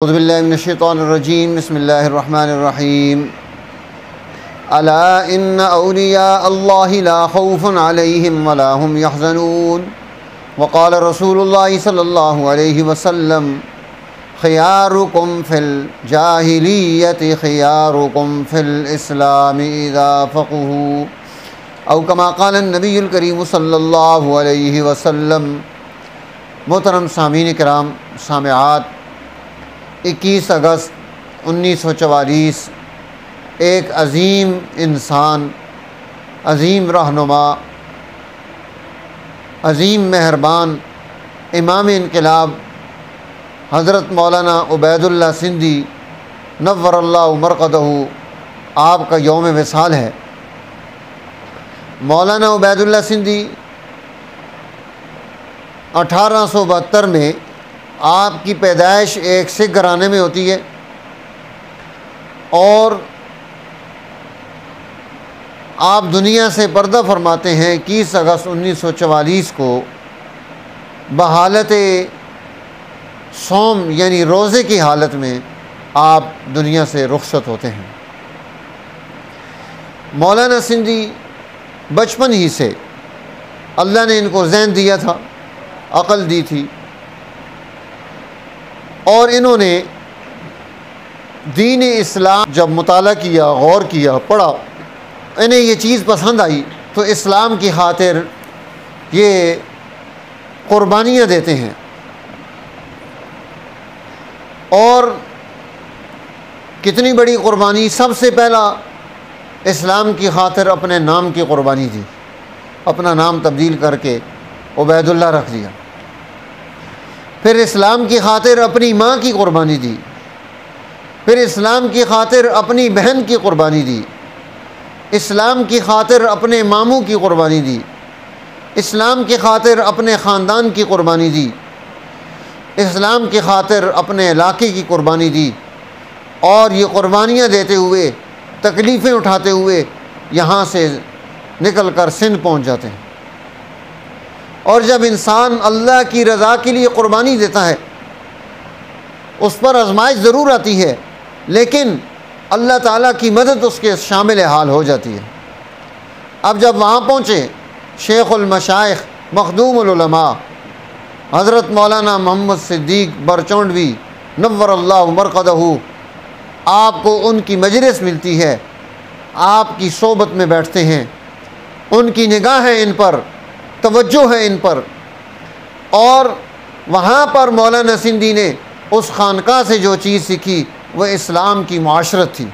اعوذ باللہ من الشیطان الرجیم بسم اللہ الرحمن الرحیم الا ان اولیاء اللہ لا خوف علیہم ولا هم يحزنون وقال رسول اللہ صلی اللہ علیہ وسلم خیارکم فی الجاہلیت خیارکم فی الاسلام اذا فقہوا او کما قال النبی الکریم صلی اللہ علیہ وسلم۔ محترم سامعین کرام، سامعات، 21 اگست 1944 ایک عظیم انسان، عظیم رہنما، عظیم مہربان، امام انقلاب حضرت مولانا عبید اللہ سندھی نور اللہ مرقدہ آپ کا یوم وصال ہے۔ مولانا عبید اللہ سندھی 1872 میں آپ کی پیدائش ایک سکھ گھرانے میں ہوتی ہے اور آپ دنیا سے پردہ فرماتے ہیں 21 اگست 1944 کو بحالت صوم یعنی روزے کی حالت میں آپ دنیا سے رخصت ہوتے ہیں۔ مولانا سندھی بچپن ہی سے اللہ نے ان کو ذہن دیا تھا، عقل دی تھی، اور انہوں نے دین اسلام جب مطالعہ کیا، غور کیا، پڑھا، انہیں یہ چیز پسند آئی تو اسلام کی خاطر یہ قربانیاں دیتے ہیں، اور کتنی بڑی قربانی! سب سے پہلا اسلام کی خاطر اپنے نام کی قربانی دی، اپنا نام تبدیل کر کے عبید اللہ رکھ دیا۔ پھر اسلام کی خاطر اپنی ماں کی قربانی دی، پھر اسلام کی خاطر اپنی بہن کی قربانی دی، اسلام کی خاطر اپنے ماموں کی قربانی دی، اسلام کی خاطر اپنے خاندان کی قربانی دی، اسلام کی خاطر اپنے علاقے کی قربانی دی، اور یہ قربانیاں دیتے ہوئے، تکلیفیں اٹھاتے ہوئے یہاں سے نکل کر سندھ پہنچ جاتے ہیں۔ اور جب انسان اللہ کی رضا کے لیے قربانی دیتا ہے اس پر آزمائش ضرور آتی ہے، لیکن اللہ تعالیٰ کی مدد اس کے شامل حال ہو جاتی ہے۔ اب جب وہاں پہنچے، شیخ المشائخ مخدوم العلماء حضرت مولانا محمد صدیق برچونڈوی نور اللہ مرقدہ، آپ کو ان کی مجلس ملتی ہے، آپ کی صحبت میں بیٹھتے ہیں، ان کی نگاہ ہے ان پر، توجہ ہے ان پر، اور وہاں پر مولانا سندھی نے اس خانقاہ سے جو چیز سیکھی وہ اسلام کی معاشرت تھی۔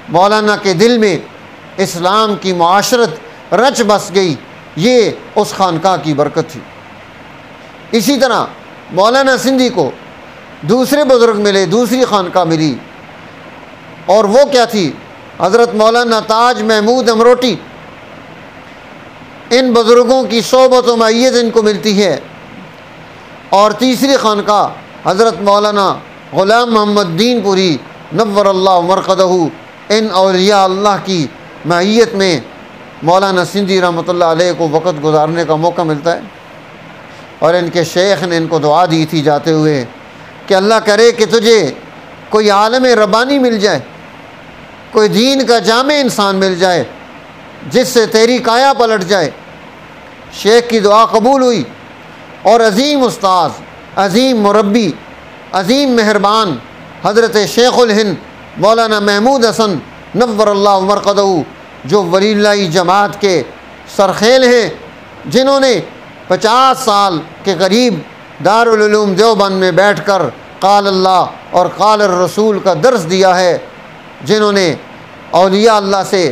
مولانا کے دل میں اسلام کی معاشرت رچ بس گئی، یہ اس خانقاہ کی برکت تھی۔ اسی طرح مولانا سندھی کو دوسرے بزرگ ملے، دوسری خانقاہ ملی، اور وہ کیا تھی؟ حضرت مولانا تاج محمود امروٹی۔ ان بزرگوں کی صحبت و معیت ان کو ملتی ہے۔ اور تیسری خانقاہ حضرت مولانا غلام محمد دین پوری نور اللہ مرقدہ، ان اولیاء اللہ کی معیت میں مولانا سندھی رحمۃ اللہ علیہ کو وقت گزارنے کا موقع ملتا ہے، اور ان کے شیخ نے ان کو دعا دی تھی جاتے ہوئے کہ اللہ کرے کہ تجھے کوئی عالم ربانی مل جائے، کوئی دین کا جامع انسان مل جائے جس سے تیری کایا پلٹ جائے۔ شیخ کی دعا قبول ہوئی، اور عظیم استاذ، عظیم مربی، عظیم مہربان حضرت شیخ الہند مولانا محمود حسن نور اللہ مرقدہ، جو ولی اللہ جماعت کے سرخیل ہیں، جنہوں نے 50 سال کے قریب دارالعلوم دیوبند میں بیٹھ کر قال اللہ اور قال الرسول کا درس دیا ہے، جنہوں نے اولیاء اللہ سے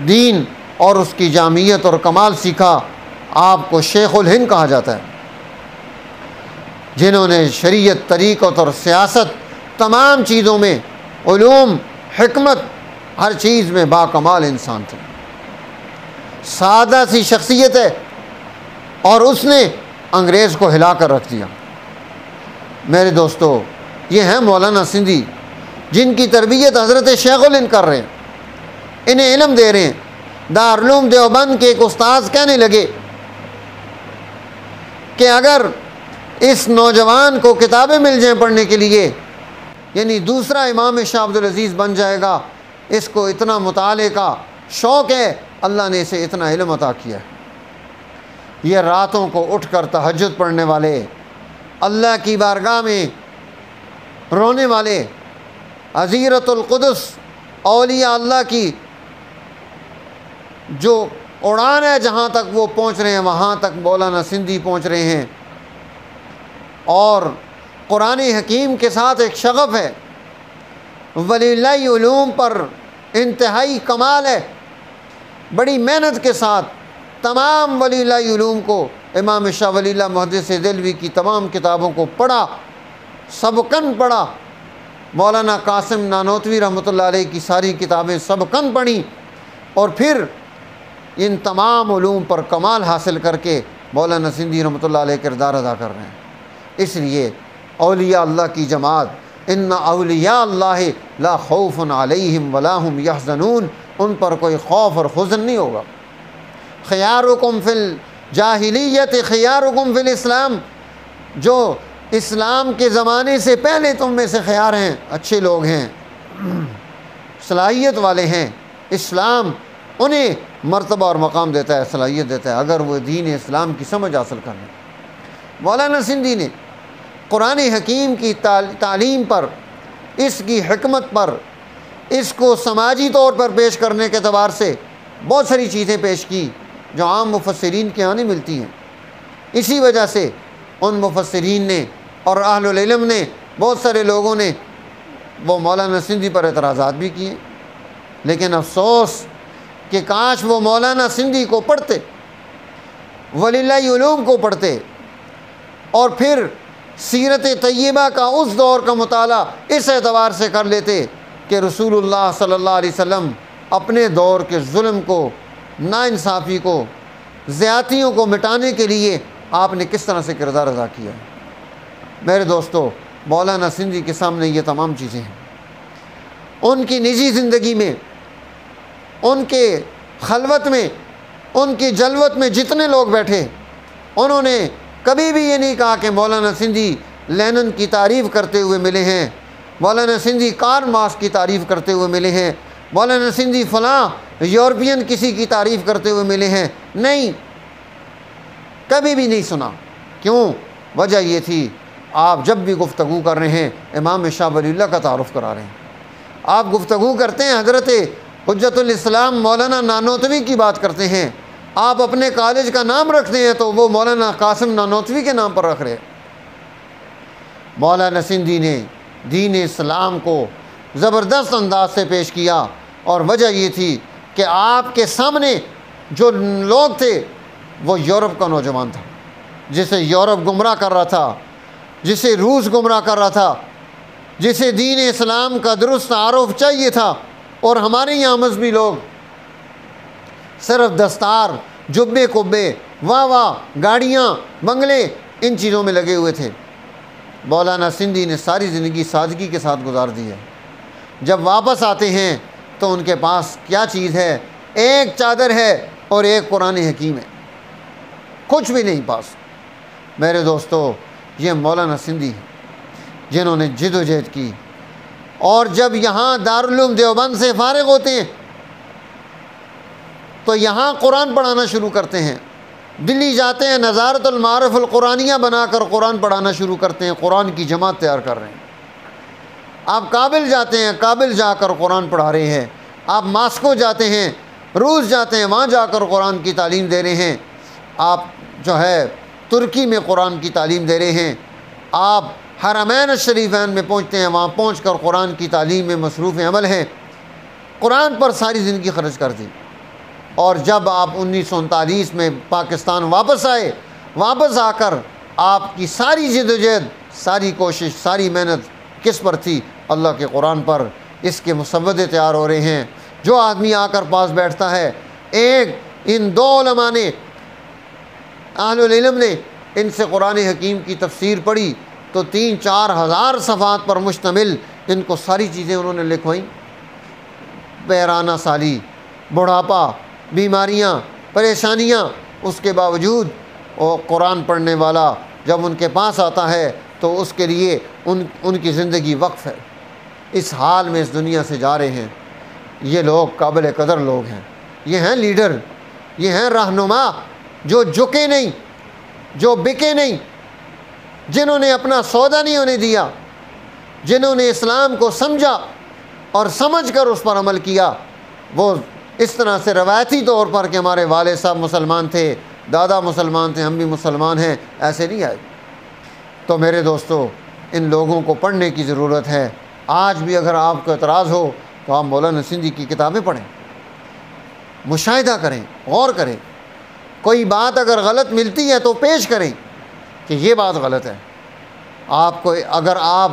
دین اور اس کی جامعیت اور کمال سیکھا، آپ کو شیخ الہند کہا جاتا ہے، جنہوں نے شریعت، طریقت اور سیاست، تمام چیزوں میں، علوم، حکمت، ہر چیز میں باکمال انسان تھے۔ سادہ سی شخصیت ہے، اور اس نے انگریز کو ہلا کر رکھ دیا۔ میرے دوستو، یہ ہیں مولانا سندھی، جن کی تربیت حضرت شیخ الہند کر رہے ہیں، انہیں علم دے رہے ہیں۔ دارالعلوم دیوبند کے ایک استاذ کہنے لگے کہ اگر اس نوجوان کو کتابیں مل جائیں پڑھنے کے لیے یعنی دوسرا امام شاہ عبد العزیز بن جائے گا۔ اس کو اتنا مطالعے کا شوق ہے، اللہ نے اسے اتنا علم عطا کیا ہے۔ یہ راتوں کو اٹھ کر تہجد پڑھنے والے، اللہ کی بارگاہ میں رونے والے، عزیرۃ القدس اولیاء اللہ کی جو اڑان ہے، جہاں تک وہ پہنچ رہے ہیں وہاں تک مولانا سندھی پہنچ رہے ہیں۔ اور قرآن حکیم کے ساتھ ایک شغف ہے، ولی اللہ علوم پر انتہائی کمال ہے۔ بڑی محنت کے ساتھ تمام ولی اللہ علوم کو، امام شاہ ولی اللہ محدث دہلوی کی تمام کتابوں کو پڑھا، سبقاً پڑھا۔ مولانا قاسم نانوتوی رحمۃ اللہ علیہ کی ساری کتابیں سبقاً پڑھیں، اور پھر ان تمام علوم پر کمال حاصل کر کے مولانا سندھی رحمۃ اللہ علیہ کردار ادا کر رہے ہیں۔ اس لیے اولیاء اللہ کی جماعت، ان اولیاء اللہ لا خوف علیہم ولا هم یحزنون، ان پر کوئی خوف اور حزن نہیں ہوگا۔ خیارکم فی الجاہلیت خیارکم فی الاسلام، جو اسلام کے زمانے سے پہلے تم میں سے خیار ہیں، اچھے لوگ ہیں، صلاحیت والے ہیں، اسلام انہیں مرتبہ اور مقام دیتا ہے، صلاحیت دیتا ہے، اگر وہ دین اسلام کی سمجھ حاصل کر لیں۔ مولانا سندھی نے قرآن حکیم کی تعلیم پر، اس کی حکمت پر، اس کو سماجی طور پر پیش کرنے کے اعتبار سے بہت ساری چیزیں پیش کی جو عام مفسرین کے یہاں نہیں ملتی ہیں۔ اسی وجہ سے ان مفسرین نے اور اہل العلم نے، بہت سارے لوگوں نے وہ مولانا سندھی پر اعتراضات بھی کیے، لیکن افسوس کہ کاش وہ مولانا سندھی کو پڑھتے، ولی اللہ علوم کو پڑھتے، اور پھر سیرت طیبہ کا اس دور کا مطالعہ اس اعتبار سے کر لیتے کہ رسول اللہ صلی اللہ علیہ وسلم اپنے دور کے ظلم کو، ناانصافی کو، زیادتیوں کو مٹانے کے لیے آپ نے کس طرح سے کردار ادا کیا ہے۔ میرے دوستو، مولانا سندھی کے سامنے یہ تمام چیزیں ہیں۔ ان کی نجی زندگی میں، ان کے خلوت میں، ان کی جلوت میں جتنے لوگ بیٹھے، انہوں نے کبھی بھی یہ نہیں کہا کہ مولانا سندھی لینن کی تعریف کرتے ہوئے ملے ہیں، مولانا سندھی کارل مارکس کی تعریف کرتے ہوئے ملے ہیں، مولانا سندھی فلاں یورپین کسی کی تعریف کرتے ہوئے ملے ہیں۔ نہیں، کبھی بھی نہیں سنا۔ کیوں؟ وجہ یہ تھی، آپ جب بھی گفتگو کر رہے ہیں امام شاہ ولی اللہ کا تعارف کرا رہے ہیں۔ آپ گفتگو کرتے ہیں حضرت حجت الاسلام مولانا نانوتوی کی بات کرتے ہیں، آپ اپنے کالج کا نام رکھتے ہیں تو وہ مولانا قاسم نانوتوی کے نام پر رکھ رہے ہیں۔ مولانا سندھی نے دین اسلام کو زبردست انداز سے پیش کیا، اور وجہ یہ تھی کہ آپ کے سامنے جو لوگ تھے وہ یورپ کا نوجوان تھا، جسے یورپ گمراہ کر رہا تھا، جسے روس گمراہ کر رہا تھا، جسے دین اسلام کا درست تعارف چاہیے تھا، اور ہمارے یہاں مذہبی لوگ صرف دستار، جبے کبے، واہ واہ، گاڑیاں، بنگلے، ان چیزوں میں لگے ہوئے تھے۔ مولانا سندھی نے ساری زندگی سادگی کے ساتھ گزار دی ہے۔ جب واپس آتے ہیں تو ان کے پاس کیا چیز ہے؟ ایک چادر ہے اور ایک قرآن حکیم ہے، کچھ بھی نہیں پاس۔ میرے دوستو، یہ مولانا سندھی ہیں جنہوں نے جد و جہد کی، اور جب یہاں دارالعلوم دیوبند سے فارغ ہوتے ہیں تو یہاں قرآن پڑھانا شروع کرتے ہیں۔ دلی جاتے ہیں، نظارت المعارف القرآنیہ بنا کر قرآن پڑھانا شروع کرتے ہیں، قرآن کی جماعت تیار کر رہے ہیں۔ آپ کابل جاتے ہیں، کابل جا کر قرآن پڑھا رہے ہیں۔ آپ ماسکو جاتے ہیں، روس جاتے ہیں، وہاں جا کر قرآن کی تعلیم دے رہے ہیں۔ آپ جو ہے ترکی میں قرآن کی تعلیم دے رہے ہیں۔ آپ حرمین الشریفین میں پہنچتے ہیں، وہاں پہنچ کر قرآن کی تعلیم میں مصروف عمل ہیں۔ قرآن پر ساری زندگی خرچ کر دی، اور جب آپ 1939 میں پاکستان واپس آئے، واپس آ کر آپ کی ساری جد و جہد، ساری کوشش، ساری محنت کس پر تھی؟ اللہ کے قرآن پر۔ اس کے مسودے تیار ہو رہے ہیں۔ جو آدمی آ کر پاس بیٹھتا ہے، ایک ان دو علماء نے، اہل العلم نے ان سے قرآن حکیم کی تفسیر پڑھی تو 3-4 ہزار صفحات پر مشتمل ان کو ساری چیزیں انہوں نے لکھوائیں۔ بیرانہ سالی، بڑھاپا، بیماریاں، پریشانیاں، اس کے باوجود وہ قرآن پڑھنے والا جب ان کے پاس آتا ہے تو اس کے لیے ان کی زندگی وقف ہے۔ اس حال میں اس دنیا سے جا رہے ہیں، یہ لوگ قابل قدر لوگ ہیں، یہ ہیں لیڈر، یہ ہیں رہنما جو جھکے نہیں، جو بکے نہیں، جنہوں نے اپنا سودا نہیں ہونے دیا، جنہوں نے اسلام کو سمجھا اور سمجھ کر اس پر عمل کیا۔ وہ اس طرح سے روایتی طور پر کہ ہمارے والد صاحب مسلمان تھے، دادا مسلمان تھے، ہم بھی مسلمان ہیں، ایسے نہیں آئے۔ تو میرے دوستو، ان لوگوں کو پڑھنے کی ضرورت ہے۔ آج بھی اگر آپ کو اعتراض ہو تو آپ مولانا سندھی کی کتابیں پڑھیں، مشاہدہ کریں، غور کریں، کوئی بات اگر غلط ملتی ہے تو پیش کریں کہ یہ بات غلط ہے۔ آپ کو اگر آپ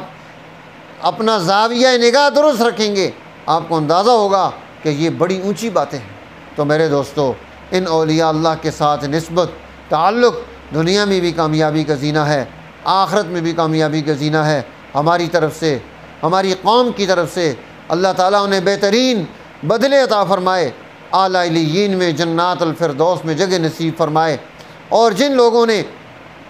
اپنا زاویہ نگاہ درست رکھیں گے، آپ کو اندازہ ہوگا کہ یہ بڑی اونچی باتیں ہیں۔ تو میرے دوستو، ان اولیاء اللہ کے ساتھ نسبت، تعلق دنیا میں بھی کامیابی کا زینہ ہے، آخرت میں بھی کامیابی کا زینہ ہے۔ ہماری طرف سے، ہماری قوم کی طرف سے اللہ تعالیٰ انہیں بہترین بدلے عطا فرمائے، اعلیٰ علیین میں جنات الفردوس میں جگہ نصیب فرمائے، اور جن لوگوں نے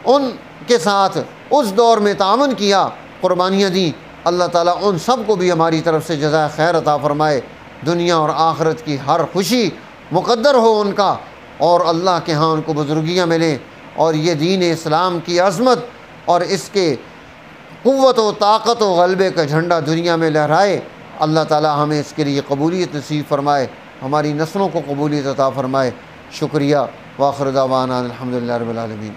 ان کے ساتھ اس دور میں تعاون کیا، قربانیاں دیں، اللہ تعالیٰ ان سب کو بھی ہماری طرف سے جزائے خیر عطا فرمائے، دنیا اور آخرت کی ہر خوشی مقدر ہو ان کا، اور اللہ کے ہاں ان کو بزرگیاں ملیں، اور یہ دین اسلام کی عظمت اور اس کے قوت و طاقت و غلبے کا جھنڈا دنیا میں لہرائے۔ اللہ تعالیٰ ہمیں اس کے لیے قبولیت نصیب فرمائے، ہماری نسلوں کو قبولیت عطا فرمائے۔ شکریہ، وآخر دعوانا الحمدللہ رب العالمین۔